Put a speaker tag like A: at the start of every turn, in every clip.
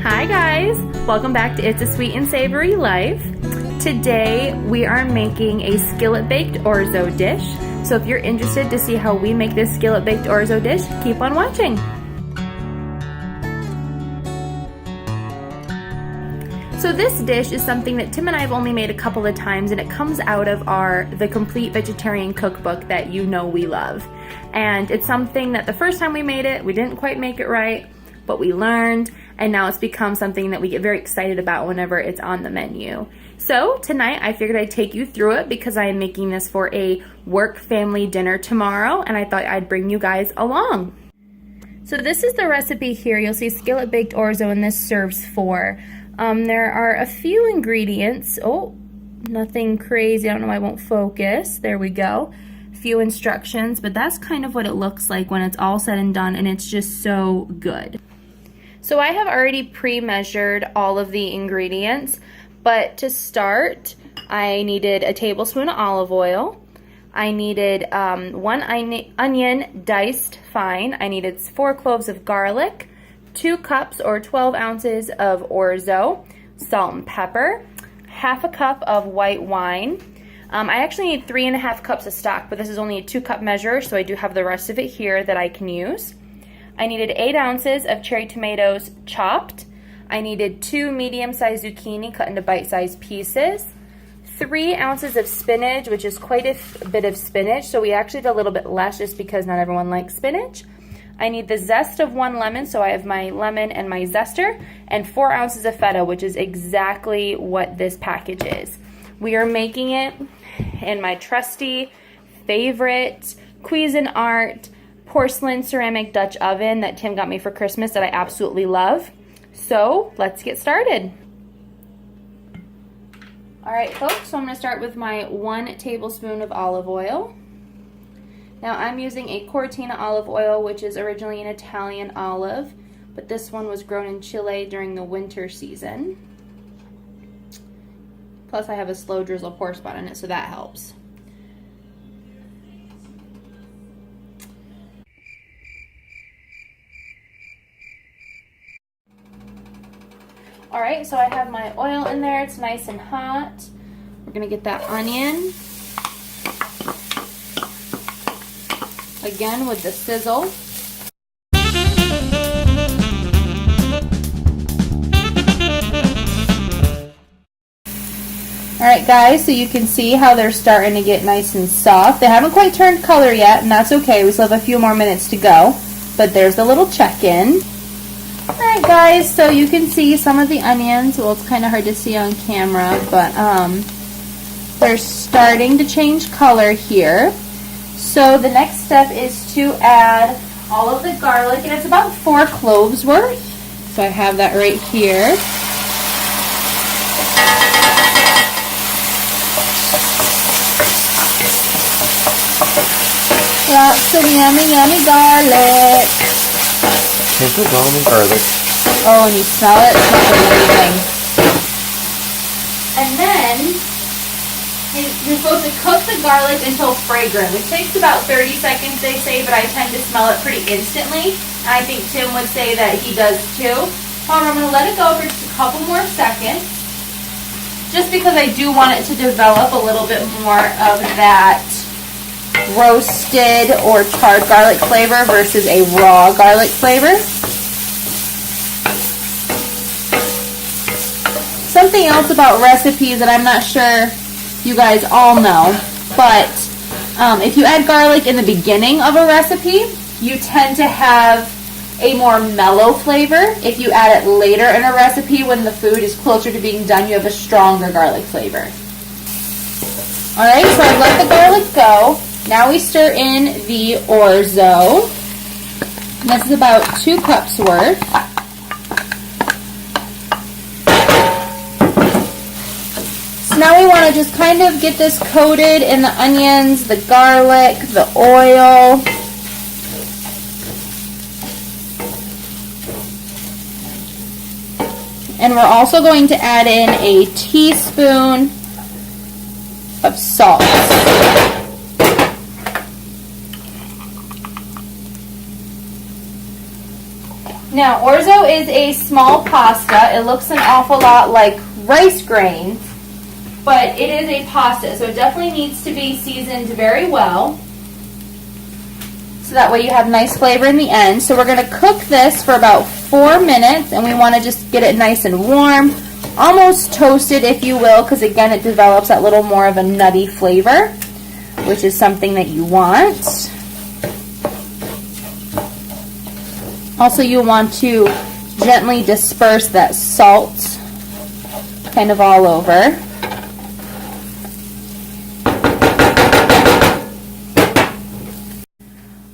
A: Hi guys, welcome back to It's a Sweet and Savory Life. Today we are making a Skillet Baked Orzo dish. So if you're interested to see how we make this Skillet Baked Orzo dish, keep on watching. So this dish is something that Tim and I have only made a couple of times, and it comes out of the Complete Vegetarian Cookbook that you know we love. And it's something that the first time we made it, we didn't quite make it right, but we learned, and now it's become something that we get very excited about whenever it's on the menu. So tonight I figured I'd take you through it because I am making this for a work family dinner tomorrow, and I thought I'd bring you guys along. So this is the recipe here. You'll see Skillet Baked Orzo, and this serves 4. There are a few ingredients. Oh, nothing crazy. I don't know why I won't focus. There we go. Few instructions, but that's kind of what it looks like when it's all said and done, and it's just so good. So I have already pre-measured all of the ingredients, but to start, I needed a tablespoon of olive oil. I needed 1 onion diced fine. I needed 4 cloves of garlic, 2 cups or 12 ounces of orzo, salt and pepper, half a cup of white wine. I actually need 3.5 cups of stock, but this is only a 2-cup measure, so I do have the rest of it here that I can use. I needed 8 ounces of cherry tomatoes chopped. I needed 2 medium-sized zucchini cut into bite-sized pieces. 3 ounces of spinach, which is quite a bit of spinach, so we actually did a little bit less just because not everyone likes spinach. I need the zest of 1 lemon, so I have my lemon and my zester, and 4 ounces of feta, which is exactly what this package is. We are making it in my trusty favorite Cuisinart porcelain ceramic Dutch oven that Tim got me for Christmas that I absolutely love. So let's get started. All right, folks, so I'm going to start with my 1 tablespoon of olive oil. Now I'm using a Cortina olive oil, which is originally an Italian olive, but this one was grown in Chile during the winter season. Plus I have a slow drizzle pour spot in it, so that helps. All right, so I have my oil in there. It's nice and hot. We're gonna get that onion. Again with the sizzle. All right, guys, so you can see how they're starting to get nice and soft. They haven't quite turned color yet, and that's okay. We still have a few more minutes to go, but there's the little check-in. All right, guys, so you can see some of the onions. Well, it's kind of hard to see on camera, but they're starting to change color here. So the next step is to add all of the garlic, and it's about 4 cloves worth. So I have that right here. Lots of yummy, yummy garlic.
B: Can't go wrong with garlic.
A: Oh, and you smell it? It smells amazing. And then you're supposed to cook the garlic until fragrant, which takes about 30 seconds, they say, but I tend to smell it pretty instantly. And I think Tim would say that he does too. However, I'm going to let it go for just a couple more seconds, just because I do want it to develop a little bit more of that roasted or charred garlic flavor versus a raw garlic flavor. Something else about recipes that I'm not sure you guys all know, but if you add garlic in the beginning of a recipe, you tend to have a more mellow flavor. If you add it later in a recipe when the food is closer to being done, you have a stronger garlic flavor. Alright, so I've let the garlic go. Now we stir in the orzo. This is about 2 cups worth. So now we want to just kind of get this coated in the onions, the garlic, the oil. And we're also going to add in a teaspoon of salt. Now, orzo is a small pasta. It looks an awful lot like rice grain, but it is a pasta, so it definitely needs to be seasoned very well. So that way you have nice flavor in the end. So we're going to cook this for about 4 minutes, and we want to just get it nice and warm, almost toasted if you will, because again it develops that little more of a nutty flavor, which is something that you want. Also, you want to gently disperse that salt kind of all over.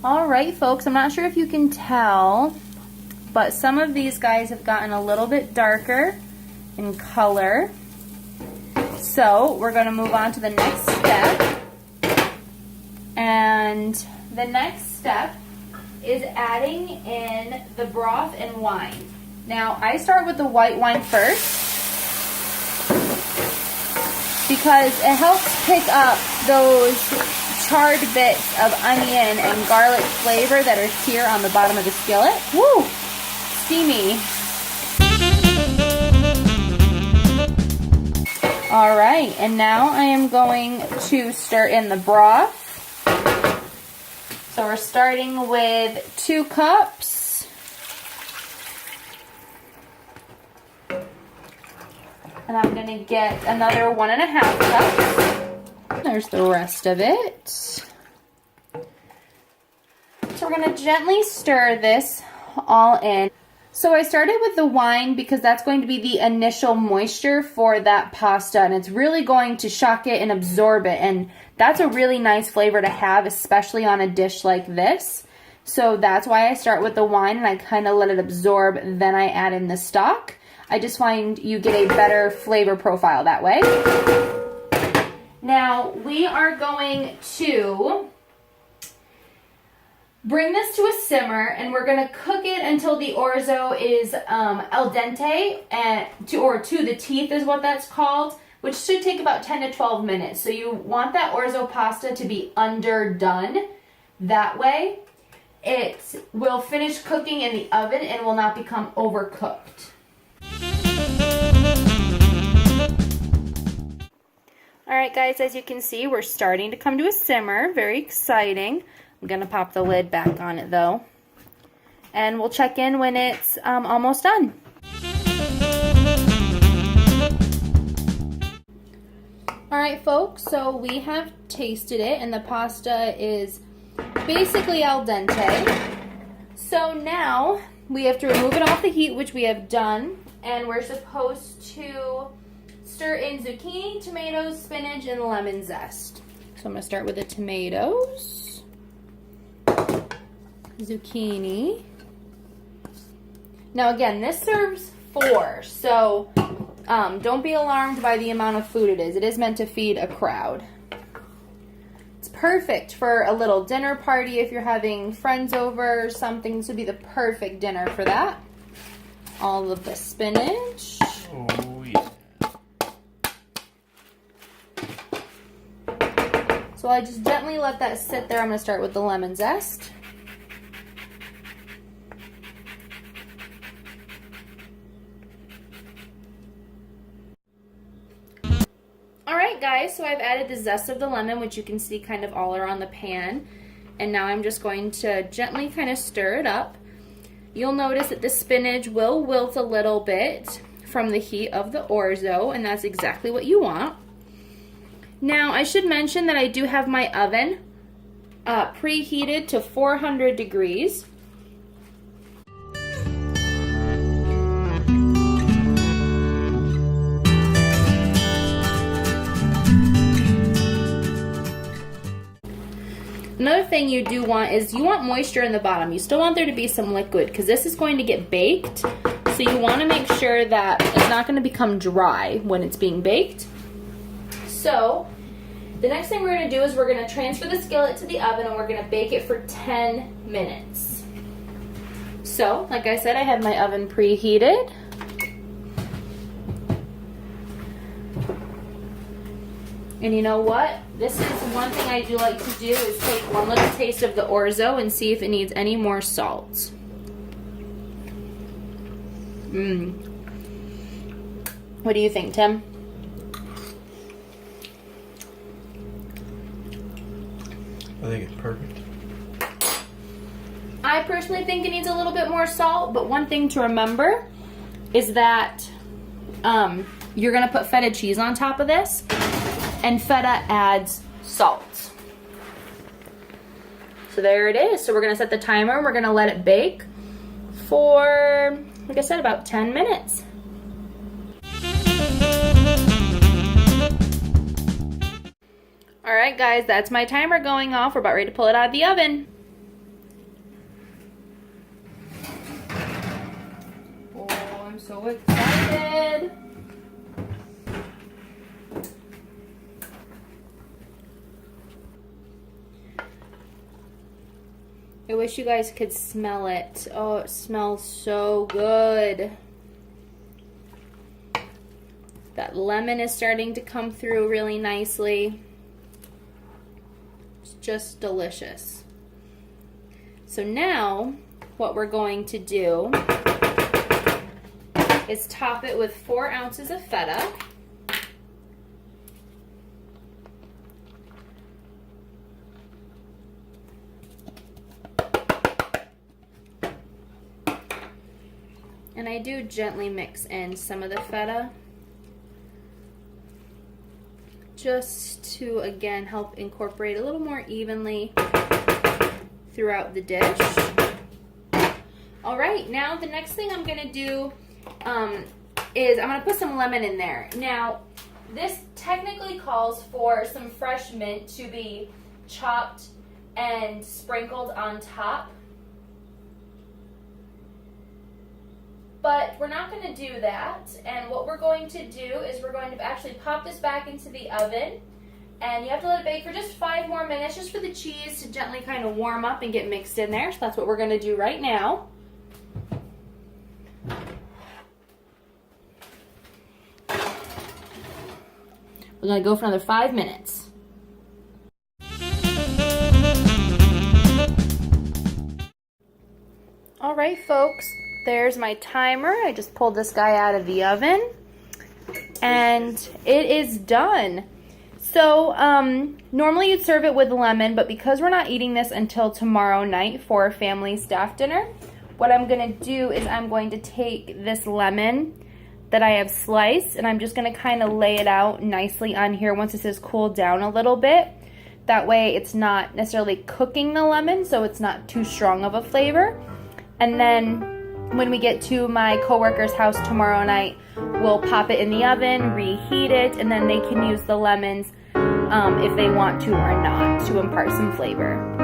A: Alright folks, I'm not sure if you can tell, but some of these guys have gotten a little bit darker in color. So we're going to move on to the next step. And the next step is adding in the broth and wine. Now, I start with the white wine first because it helps pick up those charred bits of onion and garlic flavor that are here on the bottom of the skillet. Woo! Steamy. Alright, and now I am going to stir in the broth. So we're starting with 2 cups. And I'm going to get another 1.5 cups. There's the rest of it. So we're going to gently stir this all in. So I started with the wine because that's going to be the initial moisture for that pasta, and it's really going to shock it and absorb it, and that's a really nice flavor to have, especially on a dish like this. So that's why I start with the wine and I kind of let it absorb, then I add in the stock. I just find you get a better flavor profile that way. Now we are going to bring this to a simmer, and we're going to cook it until the orzo is al dente, or to the teeth is what that's called, which should take about 10 to 12 minutes. So you want that orzo pasta to be underdone. That way it will finish cooking in the oven and will not become overcooked. Alright guys, as you can see, we're starting to come to a simmer. Very exciting. I'm going to pop the lid back on it though. And we'll check in when it's almost done. Alright folks, so we have tasted it and the pasta is basically al dente. So now we have to remove it off the heat, which we have done, and we're supposed to stir in zucchini, tomatoes, spinach, and lemon zest. So I'm going to start with the tomatoes. Zucchini. Now again, this serves 4, so don't be alarmed by the amount of food it is. It is meant to feed a crowd. It's perfect for a little dinner party if you're having friends over or something. This would be the perfect dinner for that. All of the spinach.
B: Oh yeah.
A: So I just gently let that sit there. I'm going to start with the lemon zest. Alright guys, so I've added the zest of the lemon, which you can see kind of all around the pan. And now I'm just going to gently kind of stir it up. You'll notice that the spinach will wilt a little bit from the heat of the orzo, and that's exactly what you want. Now, I should mention that I do have my oven preheated to 400 degrees. Another thing you do want is you want moisture in the bottom. You still want there to be some liquid because this is going to get baked. So you want to make sure that it's not going to become dry when it's being baked. So the next thing we're going to do is we're going to transfer the skillet to the oven and we're going to bake it for 10 minutes. So, like I said, I have my oven preheated. And you know what? This is one thing I do like to do is take one little taste of the orzo and see if it needs any more salt. What do you think, Tim?
B: I think it's perfect.
A: I personally think it needs a little bit more salt, but one thing to remember is that you're gonna put feta cheese on top of this, and feta adds salt. So there it is. So we're gonna set the timer and we're gonna let it bake for, like I said, about 10 minutes. All right, guys, that's my timer going off. We're about ready to pull it out of the oven. Oh, I'm so excited. I wish you guys could smell it. Oh, it smells so good. That lemon is starting to come through really nicely. It's just delicious. So now, what we're going to do is top it with 4 ounces of feta. And I do gently mix in some of the feta just to, again, help incorporate a little more evenly throughout the dish. All right, now the next thing I'm gonna do is I'm gonna put some lemon in there. Now, this technically calls for some fresh mint to be chopped and sprinkled on top. But we're not going to do that, and what we're going to do is we're going to actually pop this back into the oven, and you have to let it bake for just 5 more minutes just for the cheese to gently kind of warm up and get mixed in there. So that's what we're going to do right now. We're going to go for another 5 minutes. All right, folks. There's my timer. I just pulled this guy out of the oven and it is done. So normally you'd serve it with lemon, but because we're not eating this until tomorrow night for a family staff dinner, what I'm gonna do is I'm going to take this lemon that I have sliced and I'm just gonna kind of lay it out nicely on here once this has cooled down a little bit. That way it's not necessarily cooking the lemon, so it's not too strong of a flavor. And then when we get to my coworker's house tomorrow night, we'll pop it in the oven, reheat it, and then they can use the lemons if they want to or not to impart some flavor.